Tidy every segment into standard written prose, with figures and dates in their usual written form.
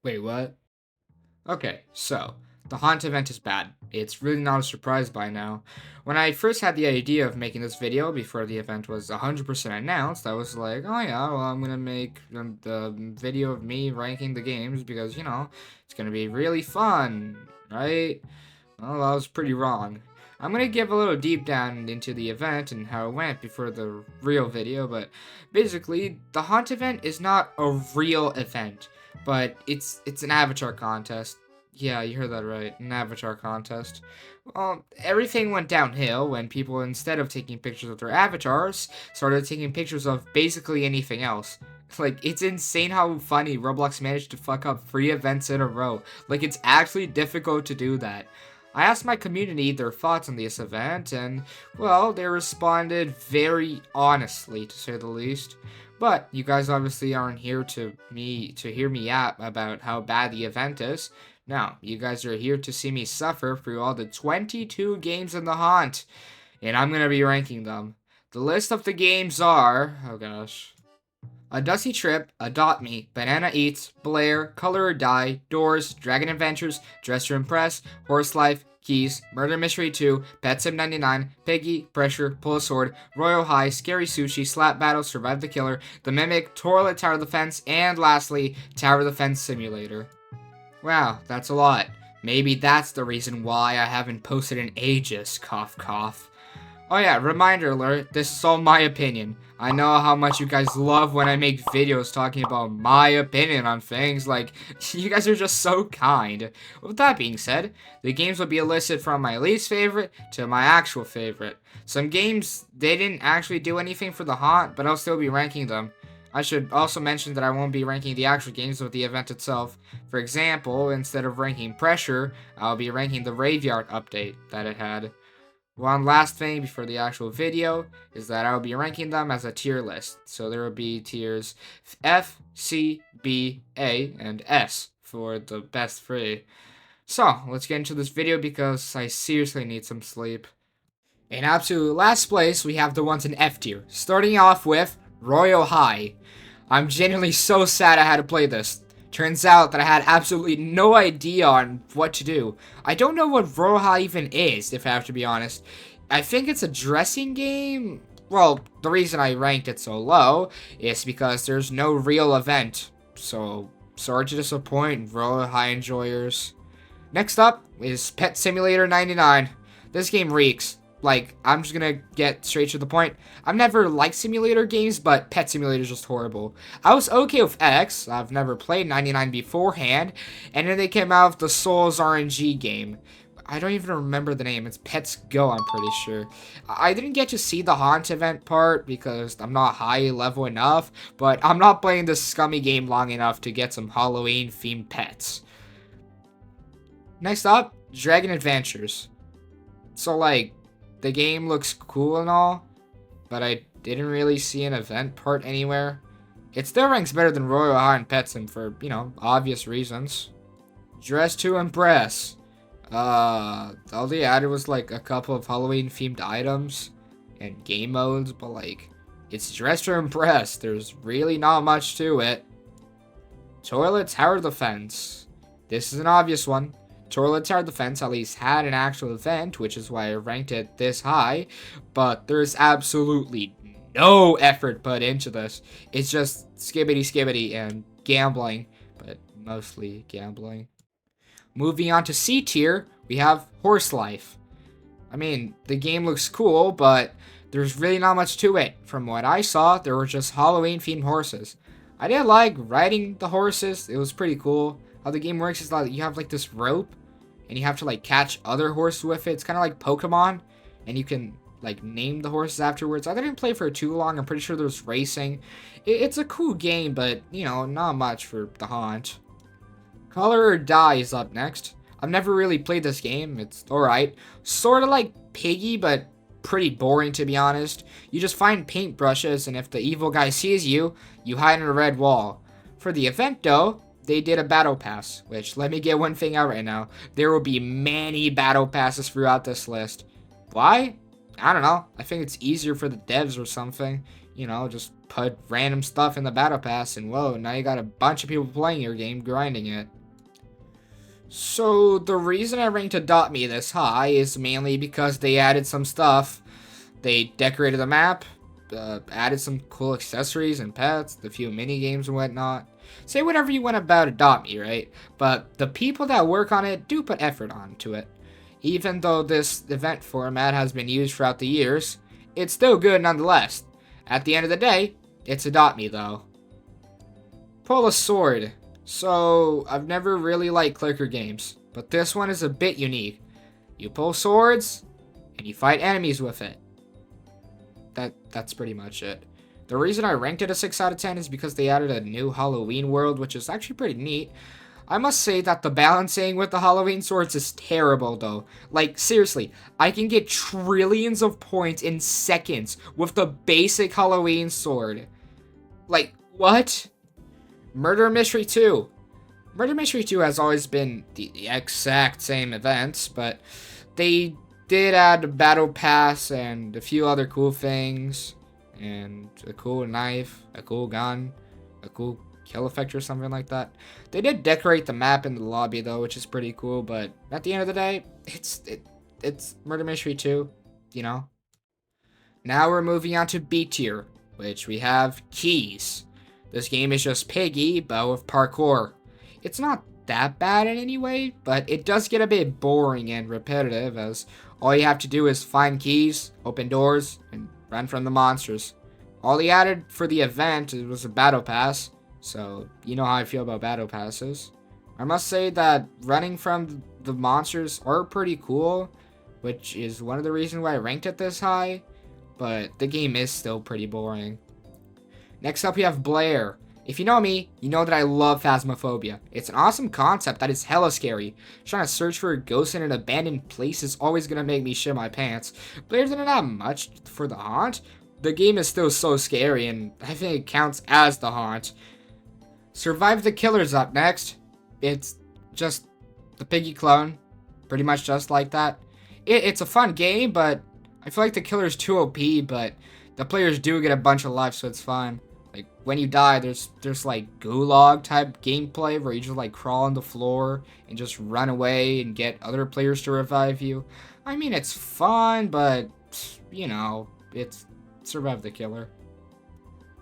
Wait, what? Okay, so the haunt event is bad. It's really not a surprise by now. When I first had the idea of making this video before the event was 100% announced, I was like, oh yeah, well, I'm gonna make the video of me ranking the games because, it's gonna be really fun, right? Well, I was pretty wrong. I'm gonna give a little deep down into the event and how it went before the real video, but basically, the haunt event is not a real event, but it's an avatar contest. Yeah, you heard that right, an avatar contest. Well, everything went downhill when people, instead of taking pictures of their avatars, started taking pictures of basically anything else. Like, it's insane how funny Roblox managed to fuck up 3 events in a row. Like, it's actually difficult to do that. I asked my community their thoughts on this event, and, well, they responded very honestly, to say the least. But you guys obviously aren't here to hear me yap about how bad the event is. No, you guys are here to see me suffer through all the 22 games in the haunt, and I'm gonna be ranking them. The list of the games are, oh gosh, A Dusty Trip, Adopt Me, Banana Eats, Blair, Color or Die, Doors, Dragon Adventures, Dress to Impress, Horse Life, Keys, Murder Mystery 2, Pet Sim 99, Piggy, Pressure, Pull a Sword, Royal High, Scary Sushi, Slap Battle, Survive the Killer, The Mimic, Toilet Tower Defense, and lastly, Tower Defense Simulator. Wow, that's a lot. Maybe that's the reason why I haven't posted in ages, cough cough. Oh yeah, reminder alert, this is all my opinion. I know how much you guys love when I make videos talking about my opinion on things, like, you guys are just so kind. With that being said, the games will be listed from my least favorite to my actual favorite. Some games, they didn't actually do anything for the haunt, but I'll still be ranking them. I should also mention that I won't be ranking the actual games of the event itself. For example, instead of ranking Pressure, I'll be ranking the Graveyard update that it had. One last thing before the actual video is that I will be ranking them as a tier list. So there will be tiers F, C, B, A, and S for the best 3. So let's get into this video because I seriously need some sleep. In absolute last place, we have the ones in F tier, starting off with Royal High. I'm genuinely so sad I had to play this. Turns out that I had absolutely no idea on what to do. I don't know what Royal High even is, if I have to be honest. I think it's a dressing game. Well, the reason I ranked it so low is because there's no real event. So, sorry to disappoint, Royal High enjoyers. Next up is Pet Simulator 99. This game reeks. Like, I'm just gonna get straight to the point. I've never liked simulator games, but Pet Simulator is just horrible. I was okay with X. I've never played 99 beforehand. And then they came out with the Souls RNG game. I don't even remember the name. It's Pets Go, I'm pretty sure. I didn't get to see the Haunt event part because I'm not high level enough. But I'm not playing this scummy game long enough to get some Halloween-themed pets. Next up, Dragon Adventures. So, like, the game looks cool and all, but I didn't really see an event part anywhere. It still ranks better than Royal High and Pet Sim for, obvious reasons. Dress to Impress. All they added was like a couple of Halloween themed items and game modes, but like, it's Dress to Impress. There's really not much to it. Toilet Tower Defense. This is an obvious one. Toilet Tower Defense at least had an actual event, which is why I ranked it this high, but there's absolutely no effort put into this. It's just skibbity and gambling, but mostly gambling. Moving on to C tier, we have Horse Life. I mean, the game looks cool, but there's really not much to it. From what I saw, there were just Halloween-themed horses. I did like riding the horses. It was pretty cool. How the game works is like you have like this rope and you have to like catch other horses with it. It's kind of like Pokemon, and you can like name the horses afterwards. I didn't play for too long. I'm pretty sure there's racing. It's a cool game, but not much for the haunt. Color or Die is up next. I've never really played this game. It's alright. Sort of like Piggy, but pretty boring to be honest. You just find paintbrushes, and if the evil guy sees you, you hide in a red wall. For the event though, they did a battle pass, which, let me get one thing out right now. There will be many battle passes throughout this list. Why? I don't know. I think it's easier for the devs or something. Just put random stuff in the battle pass and whoa, now you got a bunch of people playing your game, grinding it. So the reason I ranked Adopt Me this high is mainly because they added some stuff. They decorated the map, added some cool accessories and pets, a few mini games and whatnot. Say whatever you want about Adopt Me, right? But the people that work on it do put effort onto it. Even though this event format has been used throughout the years, it's still good nonetheless. At the end of the day, it's Adopt Me though. Pull a sword. So, I've never really liked clicker games, but this one is a bit unique. You pull swords, and you fight enemies with it. That's pretty much it. The reason I ranked it a 6 out of 10 is because they added a new Halloween world, which is actually pretty neat. I must say that the balancing with the Halloween swords is terrible, though. Like, seriously, I can get trillions of points in seconds with the basic Halloween sword. Like, what? Murder Mystery 2. Murder Mystery 2 has always been the exact same events, but they did add a battle pass and a few other cool things, and a cool knife, a cool gun, a cool kill effect or something like that. They did decorate the map in the lobby though, which is pretty cool, but at the end of the day, it's Murder Mystery 2, you know? Now we're moving on to B tier, which we have Keys. This game is just Piggy, but with parkour. It's not that bad in any way, but it does get a bit boring and repetitive, as all you have to do is find keys, open doors, and run from the monsters. All they added for the event was a battle pass, so you know how I feel about battle passes. I must say that running from the monsters are pretty cool, which is one of the reasons why I ranked it this high, but the game is still pretty boring. Next up, we have Blair. If you know me, you know that I love Phasmophobia. It's an awesome concept that is hella scary. Trying to search for a ghost in an abandoned place is always going to make me shit my pants. Blair didn't have much for the haunt. The game is still so scary, and I think it counts as the haunt. Survive the Killer's up next. It's just the Piggy clone. Pretty much just like that. It's a fun game, but I feel like the Killer's too OP, but the players do get a bunch of life, so it's fine. Like, when you die, there's like gulag type gameplay where you just like crawl on the floor and just run away and get other players to revive you. I mean, it's fun, but, you know, it's Survive the Killer.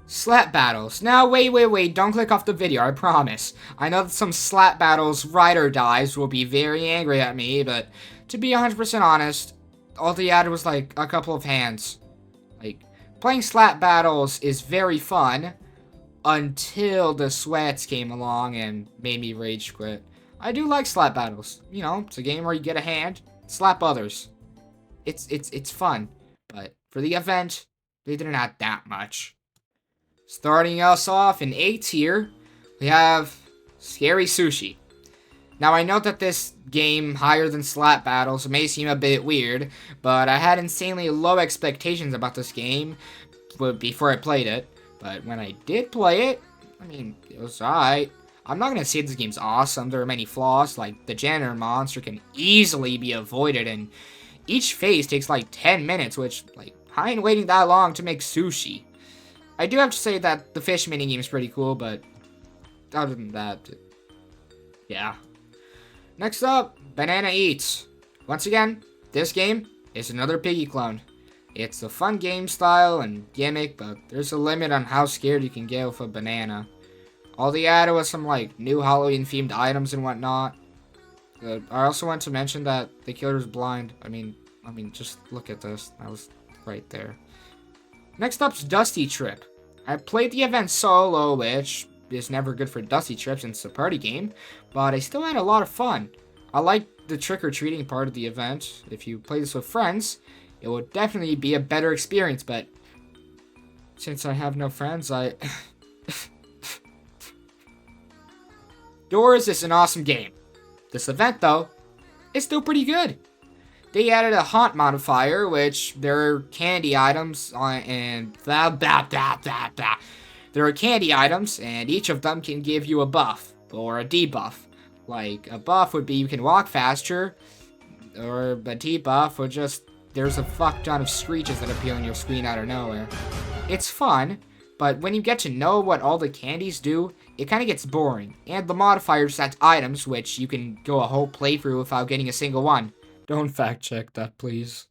Slap battles. Now, wait, don't click off the video, I promise. I know that some slap battles ride or dies will be very angry at me, but to be 100% honest, all they added was like a couple of hands. Like, playing slap battles is very fun until the sweats came along and made me rage quit. I do like slap battles. You know, it's a game where you get a hand, slap others. It's fun, but for the event, they didn't add that much. Starting us off in A tier, we have Scary Sushi. Now, I know that this game, higher than slap battles, may seem a bit weird, but I had insanely low expectations about this game before I played it. But when I did play it, I mean, it was alright. I'm not gonna say this game's awesome. There are many flaws, like the janitor monster can easily be avoided, and each phase takes like 10 minutes, which, like, I ain't waiting that long to make sushi. I do have to say that the fish minigame is pretty cool, but other than that, yeah. Next up, Banana Eats. Once again, this game is another Piggy clone. It's a fun game style and gimmick, but there's a limit on how scared you can get with a banana. All they added was some like new Halloween themed items and whatnot. I also want to mention that the killer's blind. I mean, just look at this. That was right there. Next up's Dusty Trip. I played the event solo, which is never good for Dusty Trip since it's a party game, but I still had a lot of fun. I liked the trick-or-treating part of the event. If you play this with friends, it would definitely be a better experience, but since I have no friends, Doors is an awesome game. This event, though, is still pretty good. They added a haunt modifier, which there are candy items and there are candy items, and each of them can give you a buff or a debuff. Like, a buff would be you can walk faster, or a debuff would just there's a fuck ton of screeches that appear on your screen out of nowhere. It's fun, but when you get to know what all the candies do, it kind of gets boring. And the modifiers add items, which you can go a whole playthrough without getting a single one. Don't fact check that, please.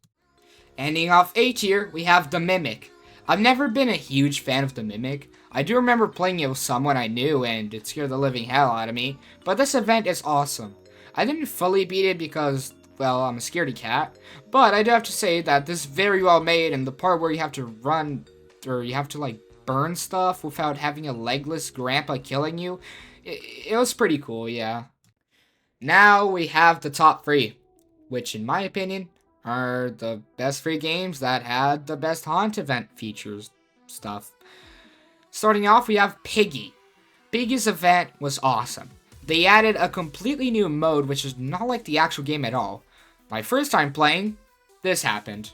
Ending off A tier, we have the Mimic. I've never been a huge fan of the Mimic. I do remember playing it with someone I knew and it scared the living hell out of me, but this event is awesome. I didn't fully beat it because, well, I'm a scaredy cat, but I do have to say that this is very well made, and the part where you have to run, or you have to like burn stuff without having a legless grandpa killing you, it was pretty cool, yeah. Now we have the top 3, which in my opinion are the best 3 games that had the best haunt event features stuff. Starting off, we have Piggy. Piggy's event was awesome. They added a completely new mode, which is not like the actual game at all. My first time playing, this happened.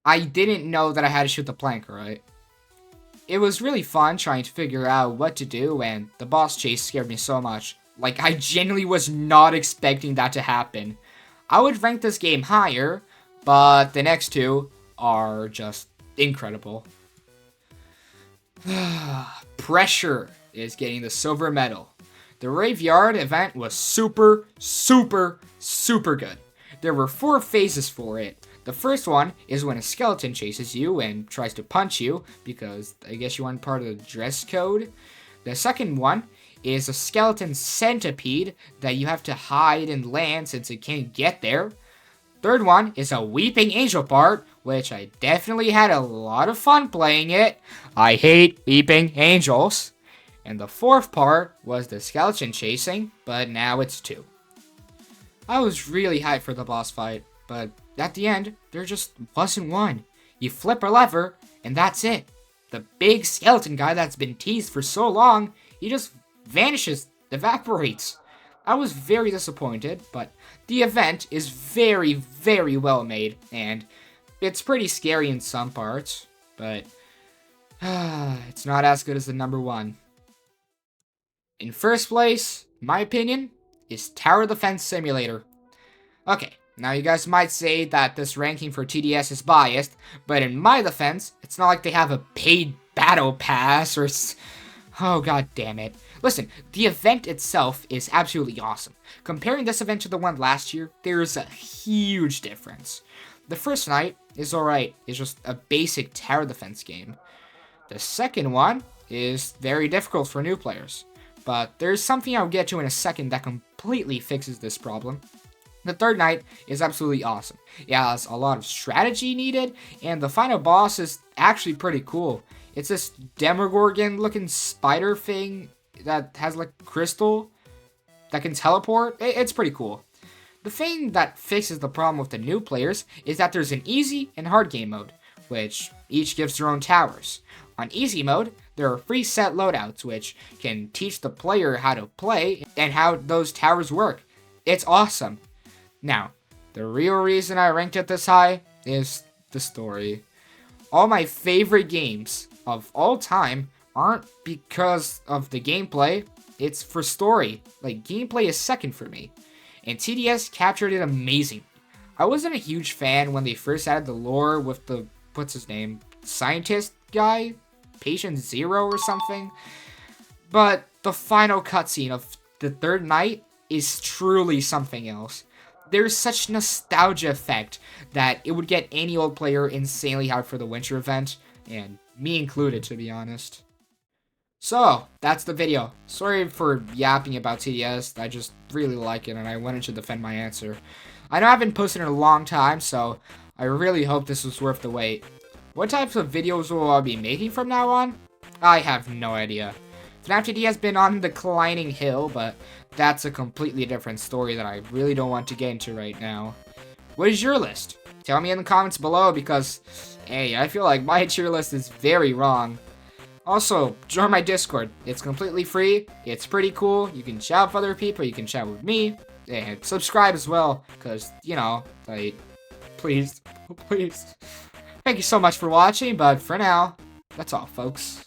I didn't know that I had to shoot the plank, right? It was really fun trying to figure out what to do, and the boss chase scared me so much. Like, I genuinely was not expecting that to happen. I would rank this game higher, but the next 2 are just incredible. Pressure is getting the silver medal. The Graveyard event was super good. There were 4 phases for it. The first one is when a skeleton chases you and tries to punch you, because I guess you weren't part of the dress code. The second one is a skeleton centipede that you have to hide and land since it can't get there. Third one is a weeping angel part, which I definitely had a lot of fun playing it. I hate weeping angels. And the fourth part was the skeleton chasing, but now it's 2. I was really hyped for the boss fight, but at the end, there just wasn't one. You flip a lever, and that's it. The big skeleton guy that's been teased for so long, he just vanishes, evaporates. I was very disappointed, but the event is very well made, and it's pretty scary in some parts, but it's not as good as the number 1. In first place, my opinion, is Tower Defense Simulator. Okay, now you guys might say that this ranking for TDS is biased, but in my defense, it's not like they have a paid battle pass or oh god damn it. Listen, the event itself is absolutely awesome. Comparing this event to the one last year, there is a huge difference. The first night is alright, it's just a basic tower defense game. The second one is very difficult for new players, but there's something I'll get to in a second that completely fixes this problem. The third night is absolutely awesome. It has a lot of strategy needed, and the final boss is actually pretty cool. It's this Demogorgon looking spider thing that has like crystal that can teleport. It's pretty cool. The thing that fixes the problem with the new players is that there's an easy and hard game mode, which each gives their own towers. On easy mode, there are free set loadouts, which can teach the player how to play and how those towers work. It's awesome. Now, the real reason I ranked it this high is the story. All my favorite games of all time aren't because of the gameplay, it's for story. Like, gameplay is second for me. And TDS captured it amazingly. I wasn't a huge fan when they first added the lore with the, what's his name, scientist guy? Patient Zero or something? But the final cutscene of the third night is truly something else. There's such nostalgia effect that it would get any old player insanely hyped for the winter event, and me included, to be honest. So, that's the video. Sorry for yapping about TDS, I just really like it and I wanted to defend my answer. I know I haven't posted in a long time, so I really hope this was worth the wait. What types of videos will I be making from now on? I have no idea. FNAF TD has been on the declining hill, but that's a completely different story that I really don't want to get into right now. What is your list? Tell me in the comments below because, hey, I feel like my tier list is very wrong. Also, join my Discord. It's completely free. It's pretty cool. You can chat with other people. You can chat with me. And subscribe as well, because, you know, like, please. Thank you so much for watching, but for now, that's all, folks.